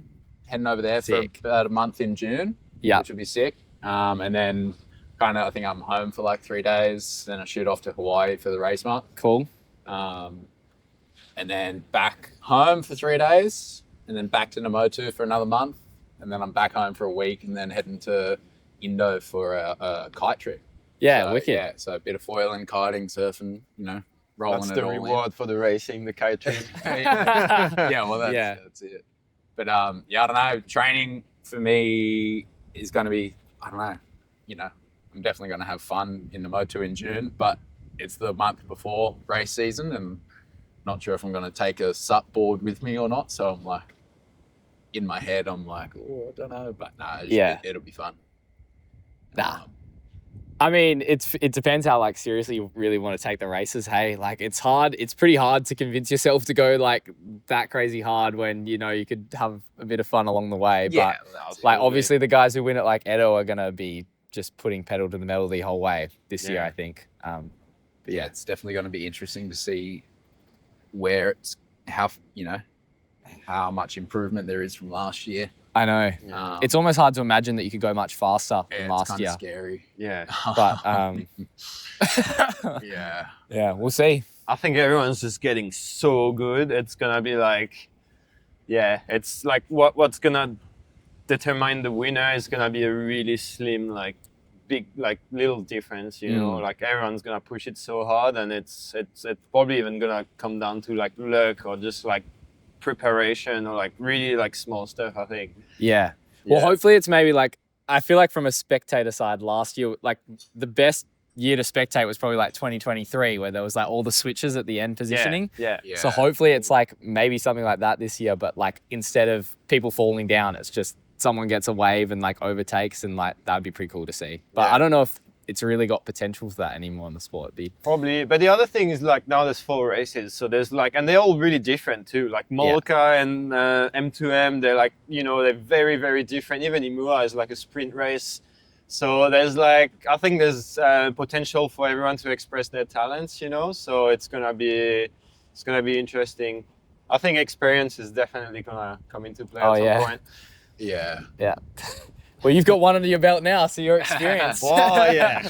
heading over there Sick. for about a month in June. Yeah. Which would be sick. And then kind of I think I'm home for like 3 days. Then I shoot off to Hawaii for the race month. Cool. And then back home for 3 days, and then back to Namotu for another month, and then I'm back home for a week, and then heading to Indo for a kite trip. Yeah, So, wicked. Yeah, so a bit of foiling, kiting, surfing, rolling That's it the all reward for the racing, the kite trip. yeah, well, that's it. But I don't know. Training for me is going to be, I don't know. I'm definitely going to have fun in Namotu in June, but it's the month before race season, and not sure if I'm going to take a SUP board with me or not. So I'm like, in my head, I'm like, oh, I don't know, but no, it'll be fun. Nah. I mean, it depends how like seriously you really want to take the races. Hey, like it's hard. It's pretty hard to convince yourself to go like that crazy hard when you could have a bit of fun along the way. Yeah, but like obviously the guys who win at like Edo are gonna be just putting pedal to the metal the whole way this year, I think. But yeah, it's definitely going to be interesting to see where how much improvement there is from last year. I know. It's almost hard to imagine that you could go much faster than last year. It's kind of scary. Yeah. But Yeah. We'll see. I think everyone's just getting so good. It's gonna be like, it's like what's gonna determine the winner is gonna be a really slim, like big, like little difference. Like everyone's gonna push it so hard, and it's probably even gonna come down to like luck or just like preparation or like really like small stuff, I think. Yeah. Well, hopefully it's maybe like, I feel like from a spectator side last year, like the best year to spectate was probably like 2023 where there was like all the switches at the end positioning. Yeah. So hopefully it's like maybe something like that this year, but like instead of people falling down, it's just someone gets a wave and like overtakes, and like that'd be pretty cool to see. But I don't know if it's really got potential for that anymore in the sport. Probably, but the other thing is like now there's 4 races, so there's like, and they're all really different too. Like Molokai and M2M, they're like, they're very, very different. Even Imua is like a sprint race, so there's like, I think there's potential for everyone to express their talents, So it's gonna be interesting. I think experience is definitely gonna come into play at some point. Yeah. Yeah. Well, you've got one under your belt now, so you're experienced. Oh, yeah.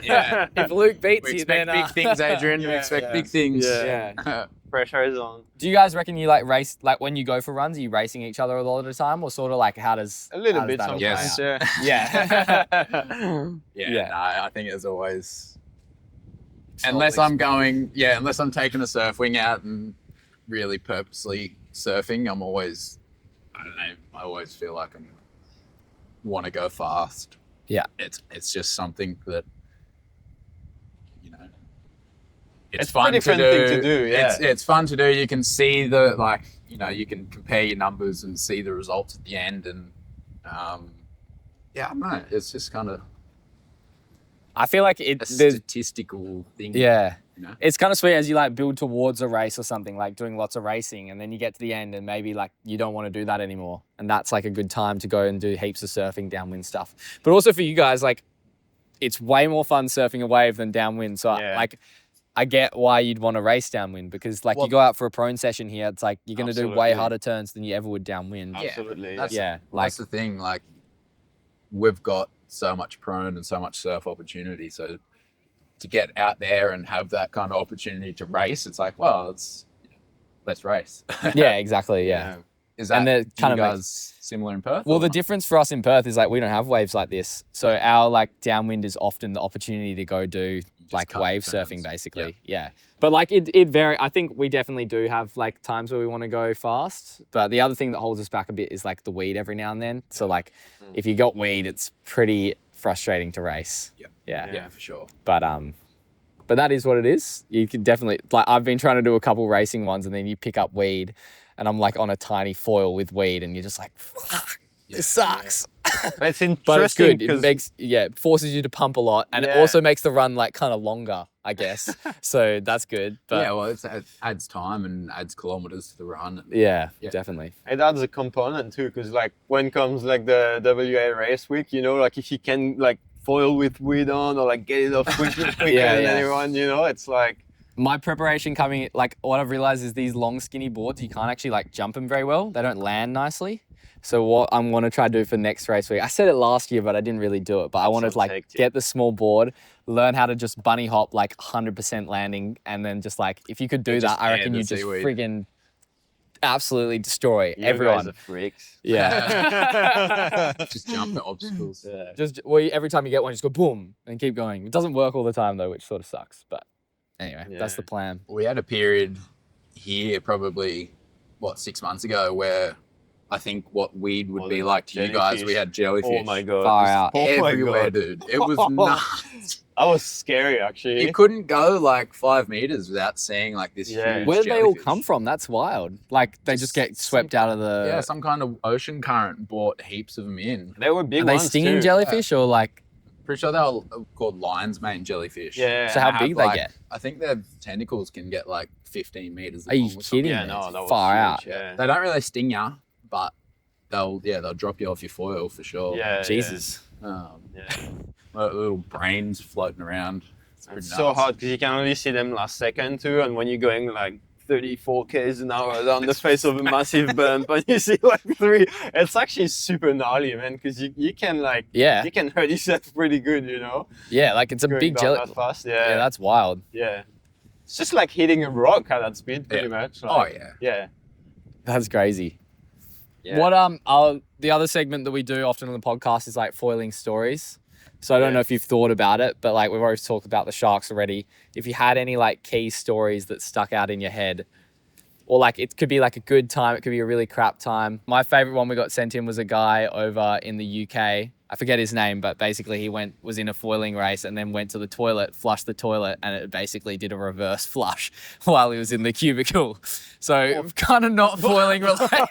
Yeah. If Luke beats We you, expect then big things, Adrian. We expect big things. Yeah. pressure is on. Do you guys reckon you like race, like when you go for runs, are you racing each other a lot of the time, or sort of like how does A little how does bit that all play sometimes, out? yeah. Yeah. Yeah, no, I think there's always, Slowly unless I'm taking a surf wing out and really purposely surfing, I'm always, I don't know, I always feel like I want to go fast. Yeah. It's just something that, you know, It's fun pretty fun thing to do, yeah. It's fun to do. You can see the, like, you know, you can compare your numbers and see the results at the end, and yeah, I don't know, it's just kind of I feel like a there's statistical thing. yeah. You know? It's kind of sweet as you like build towards a race or something, like doing lots of racing, and then you get to the end and maybe like you don't want to do that anymore. And that's like a good time to go and do heaps of surfing, downwind stuff. But also for you guys, like it's way more fun surfing a wave than downwind. So Yeah. like I get why you'd want to race downwind, because like you go out for a prone session here, it's like you're going to do way Absolutely. harder turns than you ever would downwind. Absolutely. That's, Yeah, like that's the thing. Like, we've got so much prone and so much surf opportunity. So to get out there and have that kind of opportunity to race, it's like, well, let's race. yeah, exactly. Yeah. Is that And they're do kind you of guys similar in Perth? Well, or the not? difference for us in Perth is like we don't have waves like this. So our like downwind is often the opportunity to go do like cut wave turns. surfing basically. Yeah. But like it vary. I think we definitely do have like times where we want to go fast. But the other thing that holds us back a bit is like the weed every now and then. So like if you got weed, it's pretty frustrating to race. Yeah. Yeah. Yeah, for sure. But that is what it is. You can definitely, like, I've been trying to do a couple racing ones, and then you pick up weed, and I'm like on a tiny foil with weed, and you're just like, fuck, this sucks. It's interesting. But it's good. It 'cause- makes, it forces you to pump a lot, and it Yeah. also makes the run like kind of longer, I guess. So that's good. But Yeah, well, it adds time and adds kilometers to the run. yeah, Yeah. definitely. It adds a component too, because like when comes like the WA race week, you know, like if you can like foil with weed on or like get it off quicker Yeah, than yeah. anyone, you know, it's like My preparation coming, like what I've realized is these long skinny boards, you can't actually like jump them very well. They don't land nicely. So what I'm going to try to do for next race week, I said it last year, but I didn't really do it. But I want to Sounds like hectic. get the small board, learn how to just bunny hop like 100% landing. And then just like, if you could do Just that, I air reckon the you just seaweed. friggin' absolutely destroy you everyone. guys are freaks. Yeah. Just jump at obstacles. Yeah. Just, well, every time you get one, just go boom and keep going. It doesn't work all the time though, which sort of sucks. But anyway, that's Yeah. the plan. We had a period here probably, 6 months ago, where I think what weed would Oh, be the like to you guys, we jellyfish. had jellyfish. Oh my god. Far out. Oh my Everywhere, god. dude. It was nuts. That was scary actually. You couldn't go like 5 meters without seeing like this Yeah. huge Where do they all jellyfish. come from? That's wild. Like they just get swept out of the. Yeah, some kind of ocean current brought heaps of them in. They were big Are they ones stinging too. jellyfish or like? Pretty sure they were called lion's mane jellyfish. Yeah. So how They have, big they like, get? I think their tentacles can get like 15 meters. Are you long or kidding? Yeah, me? no, It's that was far huge, out. Yeah. They don't really sting you, but they'll drop you off your foil for sure. Yeah. Jesus. Yeah. Little brains floating around. It's pretty It's so nuts. hard because you can only see them last second too, and when you're going like 34 k's an hour down the face of a massive bump, and you see like 3, it's actually super gnarly, man. Because you can like Yeah, you can hurt yourself pretty good, you know. yeah. Like it's a Going big down jelly. that fast, Yeah, yeah, that's wild. yeah. It's just like hitting a rock at that speed, pretty much. Oh Like, yeah. yeah. That's crazy. Yeah. What the other segment that we do often on the podcast is like foiling stories. So I don't know if you've thought about it, but like we've always talked about the sharks already. If you had any like key stories that stuck out in your head, or like it could be like a good time, it could be a really crap time. My favorite one we got sent in was a guy over in the UK. I forget his name, but basically he was in a foiling race and then went to the toilet, flushed the toilet, and it basically did a reverse flush while he was in the cubicle. So kind of not foiling related.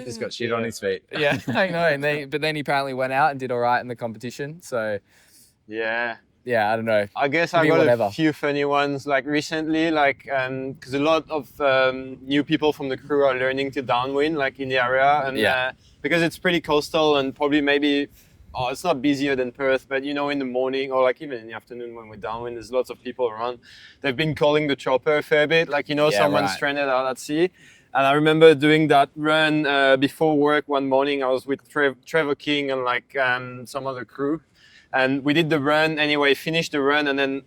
He's got shit on his feet. Yeah, I know. But then he apparently went out and did all right in the competition. So Yeah. yeah, I don't know. I guess Could I be got whatever. a few funny ones like recently, like because a lot of new people from the crew are learning to downwind, like in the area, and Yeah. because it's pretty coastal and probably maybe it's not busier than Perth, but you know, in the morning or like even in the afternoon when we're downwind, there's lots of people around. They've been calling the chopper a fair bit, like you know, Yeah, someone's right. stranded out at sea. And I remember doing that run before work one morning. I was with Trevor King and like some other crew. And we did the run anyway, finished the run, and then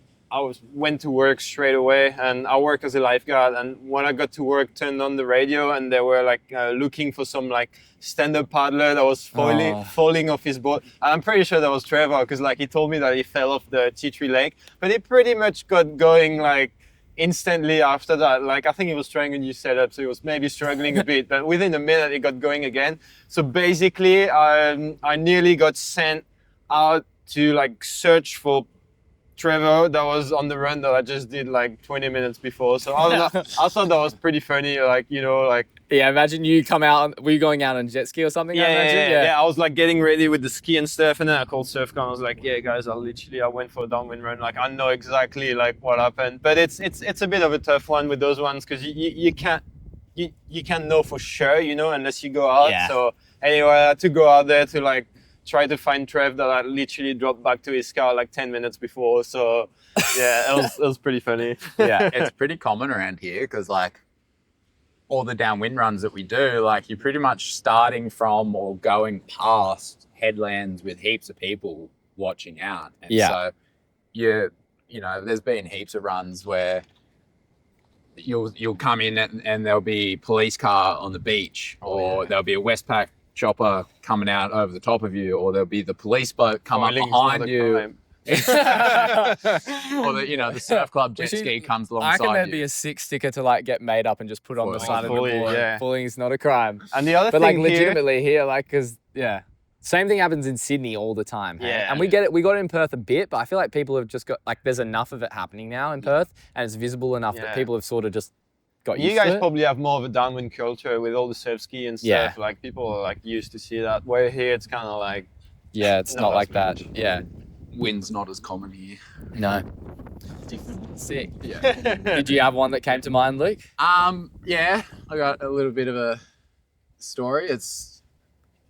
went to work straight away, and I work as a lifeguard. And when I got to work, turned on the radio, and they were like looking for some like stand-up paddler that was falling off his boat. And I'm pretty sure that was Trevor, because like he told me that he fell off the tea tree lake, but he pretty much got going like instantly after that. Like I think he was trying a new setup, so he was maybe struggling a bit, but within a minute he got going again. So basically I nearly got sent out to like search for Trevor that was on the run that I just did like 20 minutes before. So I thought that was pretty funny, like, you know, like. Yeah, imagine you come out, were you going out on jet ski or something? Yeah, I was like getting ready with the ski and stuff, and then I called Surfcon. I was like, yeah guys, I went for a downwind run. Like I know exactly like what happened, but it's a bit of a tough one with those ones, because you can't know for sure, you know, unless you go out. Yeah. So anyway, I had to go out there to like try to find Trev that I literally dropped back to his car like 10 minutes before. So yeah, it was pretty funny. Yeah, it's pretty common around here, because like all the downwind runs that we do, like you're pretty much starting from or going past headlands with heaps of people watching out. And so you know, there's been heaps of runs where you'll come in and there'll be police car on the beach, or there'll be a Westpac chopper coming out over the top of you, or there'll be the police boat come up behind you. Or the surf club jet ski comes alongside I reckon there'd you. be a sick sticker to like get made up and just put on the side of the board. Yeah. Bullying is not a crime. And the other But thing like legitimately here, like, because same thing happens in Sydney all the time. Hey? Yeah. And we get it. We got it in Perth a bit, but I feel like people have just got like, there's enough of it happening now in Perth, and it's visible enough that people have sort of just got used you guys to it. probably have more of a downwind culture with all the surf ski and stuff. Yeah. Like people are like used to see that. Where here it's kind of like, Yeah, it's not like that. Yeah. Wind's not as common here. No. Sick. Yeah. Did you have one that came to mind, Luke? Yeah, I got a little bit of a story. It's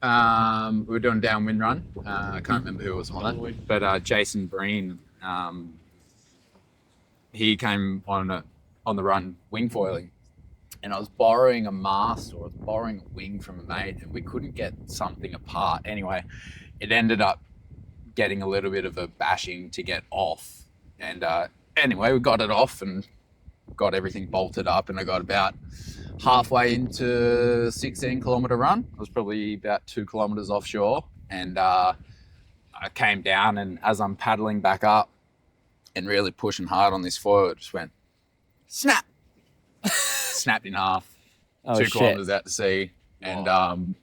we were doing a downwind run. I can't remember who was on it, but Jason Breen, he came on the run wing foiling, and I was borrowing a mast, or I was borrowing a wing from a mate, and we couldn't get something apart. Anyway, it ended up getting a little bit of a bashing to get off, and anyway, we got it off and got everything bolted up, and I got about halfway into a 16-kilometer run. I was probably about 2 kilometers offshore, and I came down, and as I'm paddling back up and really pushing hard on this foil, it just went snap, snapped in half. 2 kilometers out to sea, and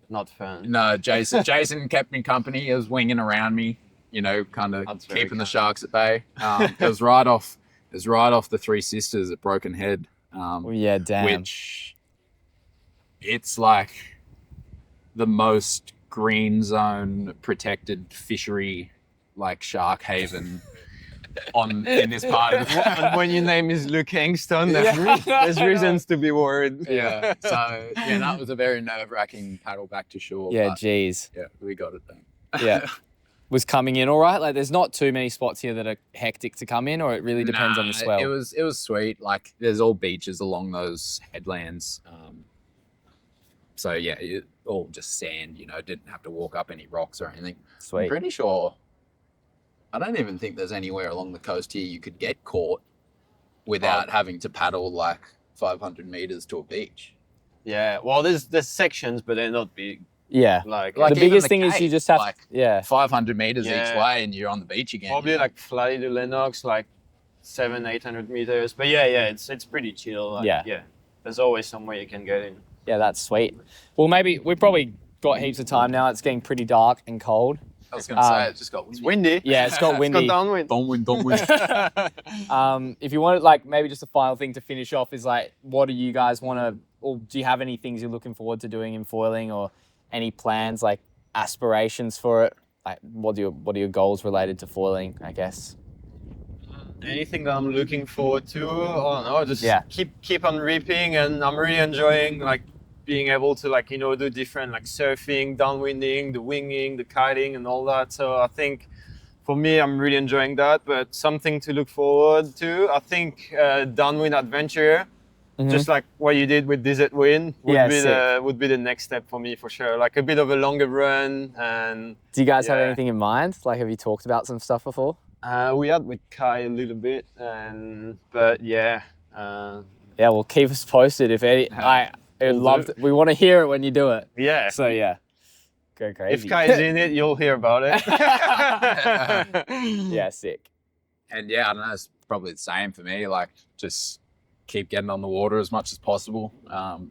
not fun. no, Jason kept me company. He was winging around me, you know, kind of keeping the sharks at bay. It was right off the Three Sisters at Broken Head. Yeah, damn. Which it's like the most green zone protected fishery, like shark haven in this part of the And when your name is Luke Hangston, there's reasons to be worried. Yeah. So yeah, that was a very nerve-wracking paddle back to shore. Yeah, but, geez. yeah, we got it done. Yeah. Was coming in all right? Like, there's not too many spots here that are hectic to come in, or it really depends on the swell? It was sweet. Like, there's all beaches along those headlands. So yeah, it, all just sand. You know, didn't have to walk up any rocks or anything. Sweet. I'm pretty sure. I don't even think there's anywhere along the coast here you could get caught without having to paddle like 500 meters to a beach. Yeah, well, there's sections, but they're not big. Yeah. Like the even biggest the thing is you Cape, just have, like, 500 meters each Yeah. way, and you're on the beach again. probably you know? like Fly to Lennox, like 700-800 meters. But yeah, it's pretty chill. Like, Yeah. There's always somewhere you can get in. Yeah, that's sweet. Well, maybe we've probably got heaps of time now. It's getting pretty dark and cold. I was going to say, it just got It's windy. windy. Yeah, it's got windy. It's got downwind. Don't win. If you wanted, like, maybe just a final thing to finish off is like, what do you guys want to, or do you have any things you're looking forward to doing in foiling, or any plans, like aspirations for it? Like, what are your goals related to foiling, I guess? Anything that I'm looking forward to, I don't know, just Yeah. keep on reaping, and I'm really enjoying like being able to like, you know, do different like surfing, downwinding, the winging, the kiting and all that. So I think for me, I'm really enjoying that, but something to look forward to, I think downwind adventure, just like what you did with Desert Wind would be the next step for me for sure. Like a bit of a longer run. And Do you guys have Yeah. anything in mind? Like, have you talked about some stuff before? We had with Kai a little bit, but yeah. Yeah, well, keep us posted if any. We want to hear it when you do it. Yeah. So yeah, go crazy. If Kai's in it, you'll hear about it. Yeah, sick. And yeah, I don't know, it's probably the same for me. Like, just keep getting on the water as much as possible.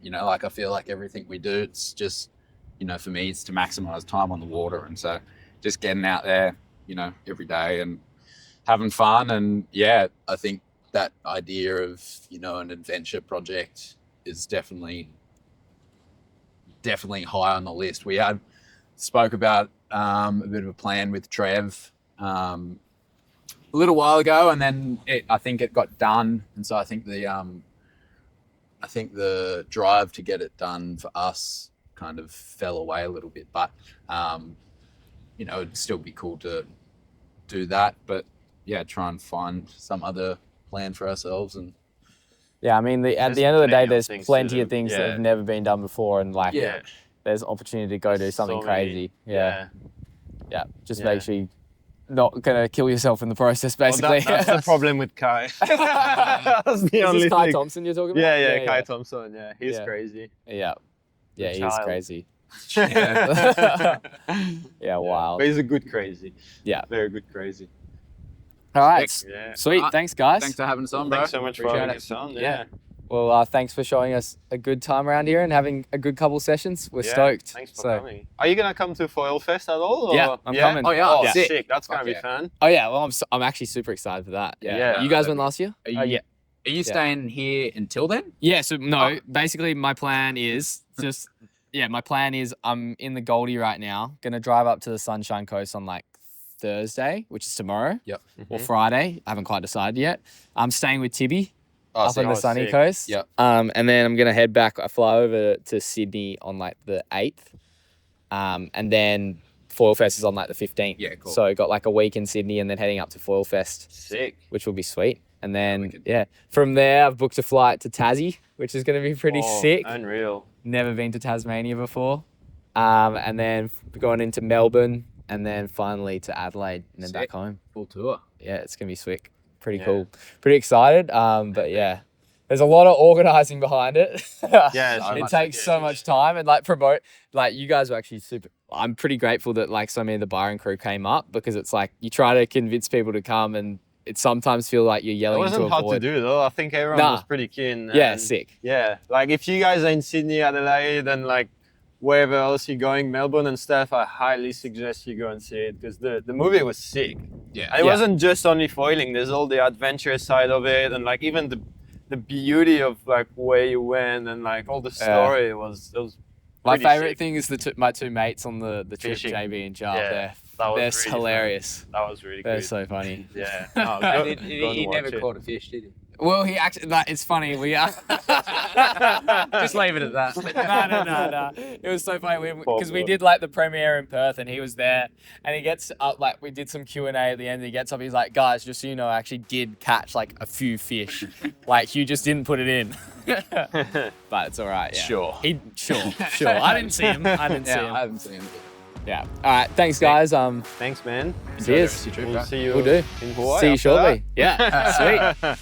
You know, like I feel like everything we do, it's just, you know, for me, it's to maximize time on the water. And so just getting out there, you know, every day and having fun. And yeah, I think that idea of, you know, an adventure project is definitely high on the list. We had spoke about a bit of a plan with Trev a little while ago, and then I think it got done, and so I think the drive to get it done for us kind of fell away a little bit. But you know, it'd still be cool to do that. But yeah, try and find some other plan for ourselves. And yeah, I mean, at the end of the day, there's things plenty to of do. things that Yeah. have never been done before, and like, Yeah. there's opportunity to go do something So many- crazy. Yeah, just Yeah. make sure you're not gonna kill yourself in the process, Well, basically. that's the problem with Kai. That's the Is only this Kai thing. Thompson you're talking about? Yeah, Kai Thompson. Yeah, he's Yeah. crazy. Yeah, he is child. crazy. Yeah. Yeah, wild. But he's a good crazy. Yeah. Very good crazy. All right, Yeah. sweet. Alright, Thanks, guys. thanks for having us on, bro. Thanks so much for Appreciate having it. us on. Yeah. Well, thanks for showing us a good time around here and having a good couple sessions. We're Yeah, stoked. Thanks for So- coming. Are you gonna come to Foil Fest at all? Or? Yeah, I'm coming. Oh, yeah. Oh, Yeah. sick. That's gonna Fuck be yeah. fun. Oh yeah, well I'm actually super excited for that. Yeah. Yeah. You guys went last year? Are you, yeah. Are you staying here until then? Yeah. So no, basically my plan is just my plan is I'm in the Goldie right now. Gonna drive up to the Sunshine Coast on like Thursday, which is tomorrow. Yep. Or Friday. I haven't quite decided yet. I'm staying with Tibby up sick. on the sunny sick. coast. Yep. And then I'm gonna head back. I fly over to Sydney on like the 8th. And then Foil Fest is on like the 15th. Yeah, cool. So got like a week in Sydney and then heading up to Foil Fest, Sick. which will be sweet. And then wicked. from there I've booked a flight to Tassie, which is gonna be pretty Oh, sick. Unreal. Never been to Tasmania before. And then going into Melbourne and then finally to Adelaide and then back Sick. home. Full tour. Yeah, it's gonna be sweet. Pretty Yeah. cool. Pretty excited. But yeah. There's a lot of organising behind it. Yeah, so it much, takes so much time and like promote. Like you guys were actually super. I'm pretty grateful that like so many of the Byron crew came up because it's like you try to convince people to come and it sometimes feel like you're It yelling into wasn't a hard to void. do though. I think everyone Nah. was pretty keen. Yeah, and sick. Yeah, like if you guys are in Sydney, Adelaide, and like wherever else you're going, Melbourne and stuff, I highly suggest you go and see it because the movie was sick. Yeah. And it wasn't just only foiling. There's all the adventure side of it, and like even the beauty of like where you went and like all the story was. It was My pretty favorite sick. thing is my two mates on the trip, Fishing. JB and Jar. Yeah, They're that was they're really hilarious. That was really They're good. so funny. Yeah. No, go and He watch never it. caught a fish, did he? Well, he actually, it's funny. We are. Just leave it at that. No. It was so funny because we Poor did like the premiere in Perth and he was there and he gets up, like we did some Q&A at the end. He gets up, he's like, guys, just so you know, I actually did catch like a few fish. Like Hugh just didn't put it in. But it's all right. Yeah. Sure. Sure. I didn't see him. I haven't seen him. Yeah. All right. Thanks, guys. Thanks, man. Cheers. We'll see you We'll do. in Hawaii. See you after shortly. Yeah. Sweet. that.